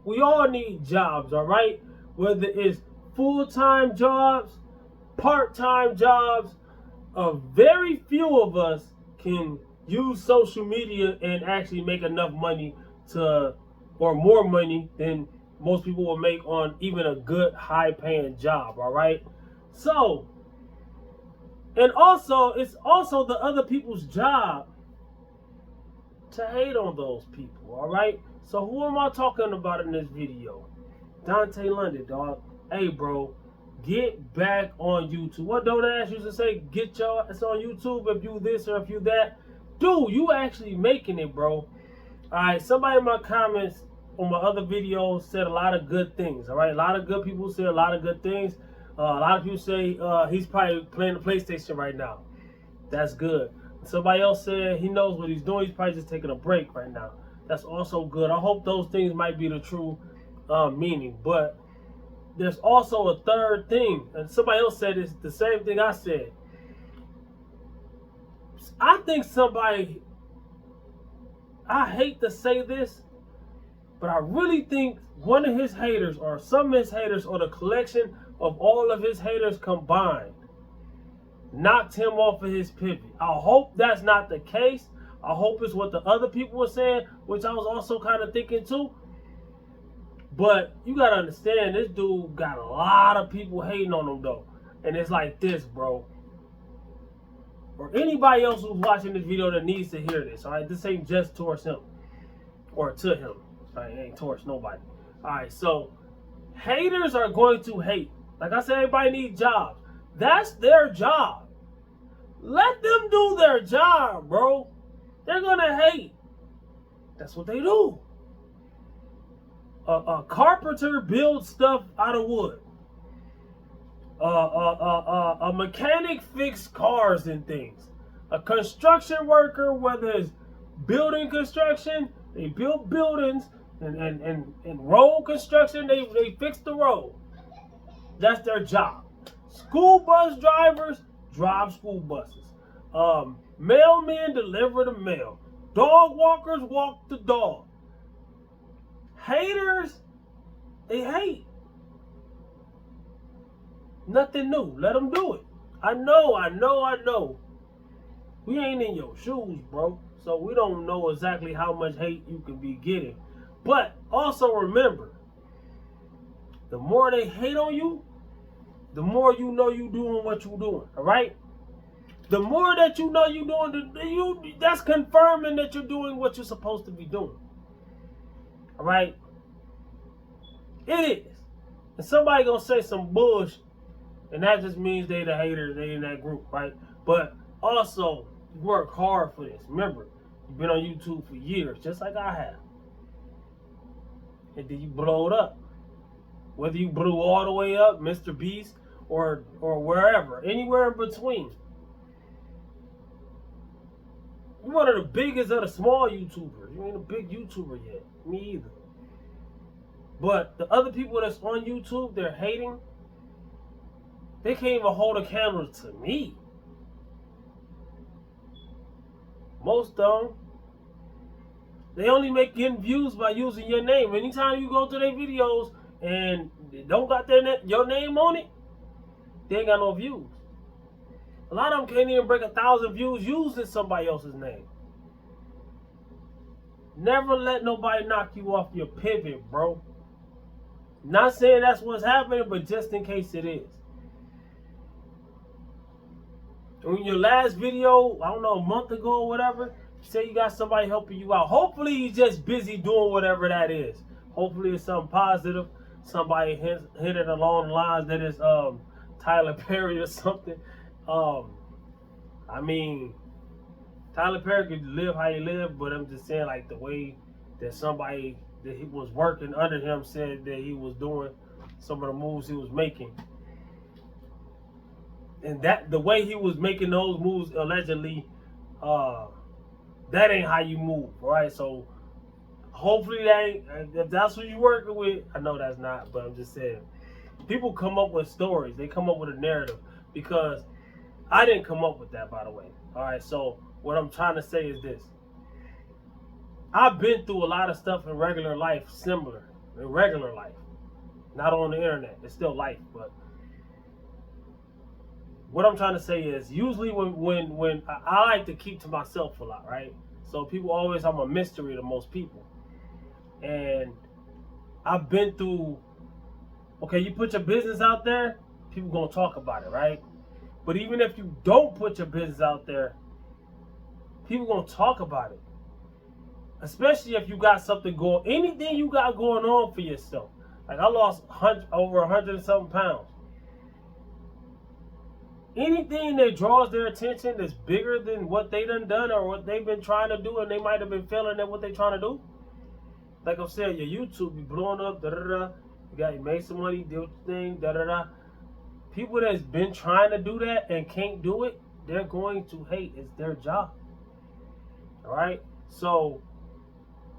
We all need jobs, all right? Whether it's full-time jobs, part-time jobs, very few of us can use social media and actually make enough money to, or more money than most people will make on even a good high-paying job, all right? So, and also, it's also the other people's job to hate on those people, all right? So who am I talking about in this video? Dontay London, dog. Hey, bro, get back on YouTube. What Dontay used to say, get your ass on YouTube if you this or if you that. Dude, you actually making it, bro. All right, somebody in my comments on my other videos said a lot of good things, all right? A lot of good people said a lot of good things. A lot of people say he's probably playing the PlayStation right now. That's good. Somebody else said he knows what he's doing. He's probably just taking a break right now. That's also good. I hope those things might be the true meaning. But there's also a third thing. And somebody else said it's the same thing I said. I think somebody, I hate to say this, but I really think one of his haters or some of his haters or the collection of all of his haters combined knocked him off of his pivot. I hope that's not the case. I hope it's what the other people were saying, which I was also kind of thinking too. But you gotta understand, this dude got a lot of people hating on him though. And it's like this, bro. Or anybody else who's watching this video that needs to hear this, all right? This ain't just towards him or to him. All right, it ain't towards nobody. All right, so haters are going to hate. Like I said, everybody needs jobs. That's their job. Let them do their job, bro. They're gonna hate. That's what they do. A carpenter builds stuff out of wood. A mechanic fixes cars and things. A construction worker, whether it's building construction, they build buildings, and road construction, they fix the road. That's their job. School bus drivers drive school buses. Mailmen deliver the mail. Dog walkers walk the dog. Haters, they hate. Nothing new. Let them do it. I know. We ain't in your shoes, bro. So we don't know exactly how much hate you can be getting. But also remember, the more they hate on you, the more you know you doing what you doing, all right? The more that you know you doing, that's confirming that you're doing what you're supposed to be doing, all right? It is. And somebody gonna say some bullshit, and that just means they the haters, they in that group, right? But also, you work hard for this. Remember, you've been on YouTube for years, just like I have. And then you blow it up. Whether you blew all the way up, Mr. Beast, or wherever, anywhere in between. You're one of the biggest of the small YouTubers. You ain't a big YouTuber yet. Me either. But the other people that's on YouTube, they're hating. They can't even hold a camera to me. Most of them. They only make getting views by using your name. Anytime you go to their videos and they don't got your name on it, they ain't got no views. A lot of them can't even break 1,000 views using somebody else's name. Never let nobody knock you off your pivot, bro. Not saying that's what's happening, but just in case it is. In your last video, I don't know, a month ago or whatever, you say you got somebody helping you out. Hopefully he's just busy doing whatever that is. Hopefully it's something positive. Somebody hit it along the lines that it's Tyler Perry or something. I mean, Tyler Perry could live how he lived, but I'm just saying, like, the way that somebody that he was working under him said that he was doing some of the moves he was making. And that the way he was making those moves allegedly, that ain't how you move, all right? So hopefully that ain't, if that's what you're working with, I know that's not, but I'm just saying. People come up with stories. They come up with a narrative, because I didn't come up with that, by the way. All right, so what I'm trying to say is this. I've been through a lot of stuff in regular life similar. in regular life, not on the internet. It's still life, but what I'm trying to say is usually when I like to keep to myself a lot, right? So people always, I'm a mystery to most people, and I've been through. Okay, you put your business out there, people gonna talk about it, right? But even if you don't put your business out there, people gonna talk about it. Especially if you got something going, anything you got going on for yourself. Like I lost over 100 and something pounds. Anything that draws their attention that's bigger than what they done or what they've been trying to do, and they might have been failing at what they trying to do. Like I'm saying, your YouTube be blowing up, da da da. You made some money, do your thing, da da da. People that's been trying to do that and can't do it, they're going to hate. It's their job. All right. So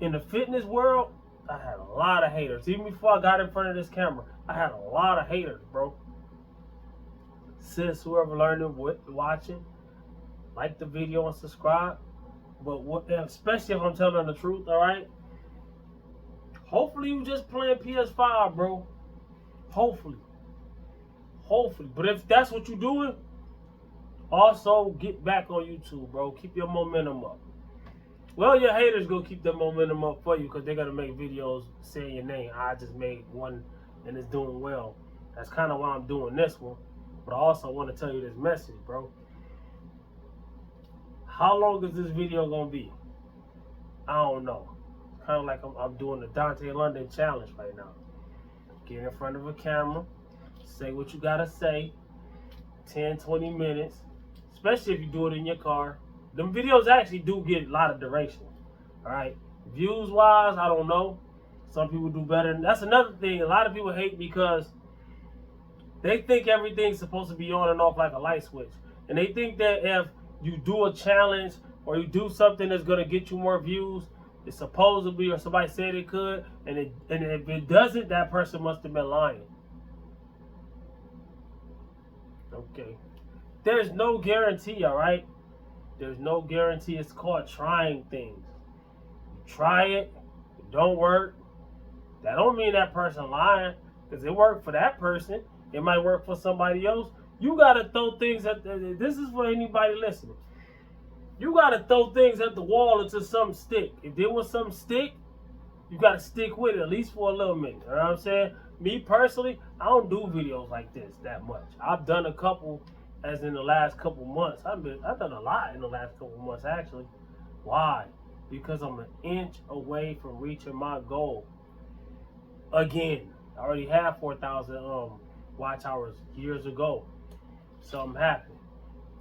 in the fitness world, I had a lot of haters. Even before I got in front of this camera, I had a lot of haters, bro. Sis, whoever learned it, watching, like the video and subscribe. But especially if I'm telling the truth, all right? Hopefully you just playing PS5, bro. Hopefully. But if that's what you're doing, also get back on YouTube, bro. Keep your momentum up. Well, your haters gonna keep their momentum up for you because they're gonna make videos saying your name. I just made one and it's doing well. That's kind of why I'm doing this one. But I also want to tell you this message, bro. How long is this video gonna be? I don't know. Kind of like I'm doing the Dontay London challenge right now. Get in front of a camera, say what you gotta say, 10, 20 minutes, especially if you do it in your car. Them videos actually do get a lot of duration. All right, views wise, I don't know. Some people do better. And that's another thing. A lot of people hate because they think everything's supposed to be on and off like a light switch. And they think that if you do a challenge or you do something that's going to get you more views, it's supposedly, or somebody said it could, and if it doesn't, that person must have been lying. Okay. There's no guarantee, all right? There's no guarantee. It's called trying things. You try it, it don't work. That don't mean that person lying, because it worked for that person. It might work for somebody else. You got to throw things at this is for anybody listening. You got to throw things at the wall until something stick. If there was something stick, you got to stick with it at least for a little minute. You know what I'm saying? Me personally, I don't do videos like this that much. I've done a couple as in the last couple months. I've done a lot in the last couple months actually. Why? Because I'm an inch away from reaching my goal. Again, I already had 4,000 watch hours years ago. Something happened.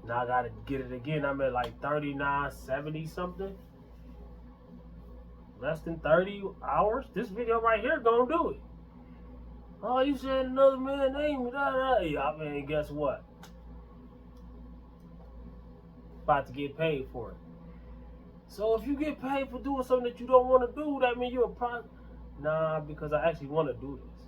Now I gotta get it again. I'm at like 39, 70 something. Less than 30 hours. This video right here gonna do it. Oh, you said another man's name. Yeah, I mean, guess what? About to get paid for it. So if you get paid for doing something that you don't want to do, that means you're a pro. Nah, because I actually want to do this.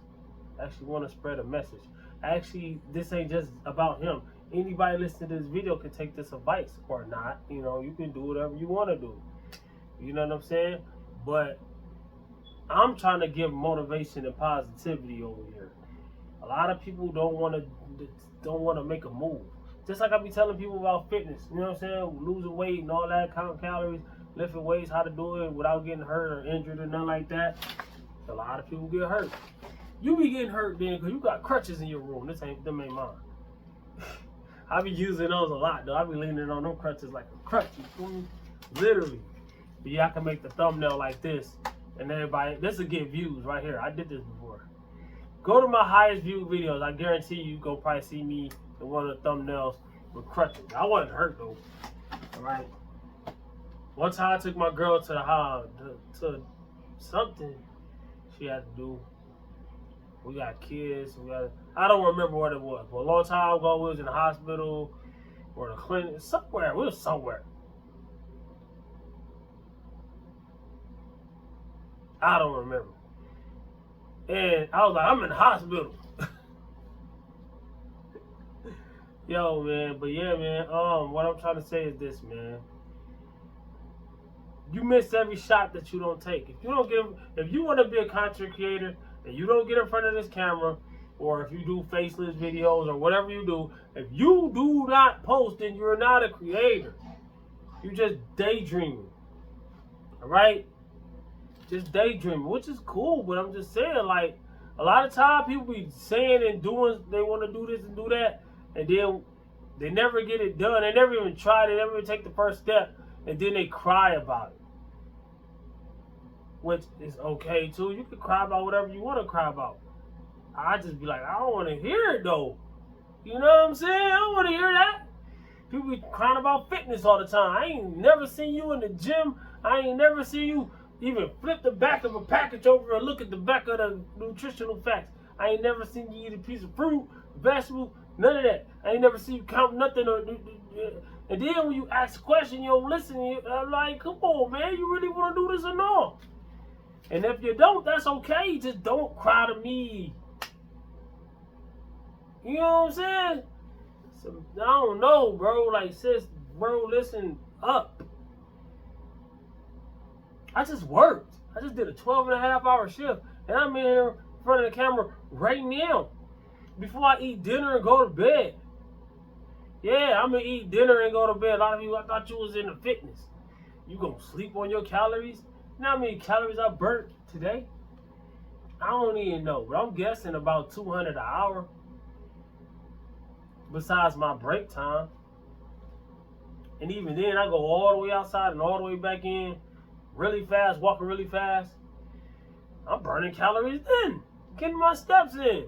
I actually want to spread a message. Actually, this ain't just about him. Anybody listening to this video can take this advice or not. You know, you can do whatever you want to do. You know what I'm saying? But I'm trying to give motivation and positivity over here. A lot of people don't want to make a move. Just like I be telling people about fitness. You know what I'm saying? Losing weight and all that, counting calories, lifting weights, how to do it without getting hurt or injured or nothing like that. A lot of people get hurt. You be getting hurt then because you got crutches in your room. Them ain't mine. I be using those a lot though. I be leaning on them crutches like a crutch. You feel me? Literally. But yeah, I can make the thumbnail like this. And everybody, this will get views right here. I did this before. Go to my highest viewed videos. I guarantee you go probably see me in one of the thumbnails with crutches. I wasn't hurt though. Alright. One time I took my girl to the house to something she had to do. We got kids. I don't remember what it was. But a long time ago, we was in the hospital or the clinic. Somewhere. We was somewhere. I don't remember. And I was like, I'm in the hospital. Yo, man. But yeah, man. What I'm trying to say is this, man. you miss every shot that you don't take. If you don't get, if you want to be a content creator and you don't get in front of this camera, or if you do faceless videos or whatever you do, if you do not post, then you're not a creator. You just daydreaming. All right, just daydreaming, which is cool. But I'm just saying, like, a lot of times people be saying and doing they want to do this and do that, and then they never get it done. They never even try. They never even take the first step, and then they cry about it, which is okay too. You can cry about whatever you want to cry about. I just be like, I don't want to hear it though. You know what I'm saying? I don't want to hear that. People be crying about fitness all the time. I ain't never seen you in the gym. I ain't never seen you even flip the back of a package over and look at the back of the nutritional facts. I ain't never seen you eat a piece of fruit, vegetable, none of that. I ain't never seen you count nothing. And then when you ask a question, you don't listen. I'm like, come on, man, you really want to do this or not? And if you don't, that's okay. Just don't cry to me. You know what I'm saying? So, I don't know, bro. Like, sis, bro, listen up. I just worked. I just did a 12.5-hour shift. And I'm in here in front of the camera right now. Before I eat dinner and go to bed. Yeah, I'm going to eat dinner and go to bed. A lot of you, I thought you was into fitness. You going to sleep on your calories? You know how many calories I burnt today? I don't even know. But I'm guessing about 200 an hour. Besides my break time. And even then, I go all the way outside and all the way back in really fast, walking really fast. I'm burning calories then, getting my steps in.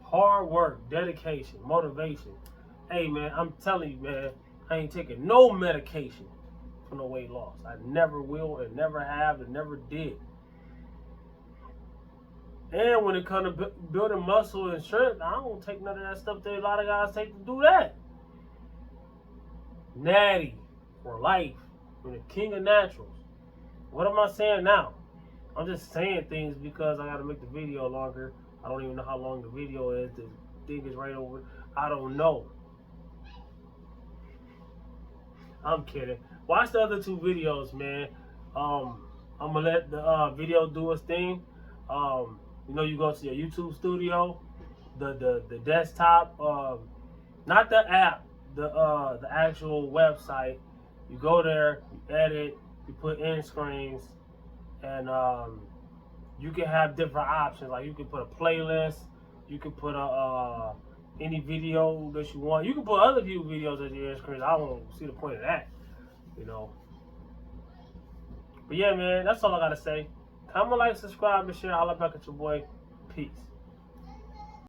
Hard work, dedication, motivation. Hey, man, I'm telling you, man, I ain't taking no medication for no weight loss. I never will and never have and never did. And when it comes to building muscle and strength, I don't take none of that stuff that a lot of guys take to do that. Natty for life. I'm the king of naturals. What am I saying now? I'm just saying things because I got to make the video longer. I don't even know how long the video is. The thing is right over. I don't know. I'm kidding. Watch the other two videos, man. I'm going to let the video do its thing. You know, you go to your YouTube studio, the desktop, not the app, the actual website. You go there, you edit, you put in screens, and you can have different options. Like you can put a playlist, you can put any video that you want. You can put other view videos as your end screens. I don't see the point of that, you know. But yeah, man, that's all I gotta say. Comment, like, subscribe, and share. Holla back at your boy. Peace.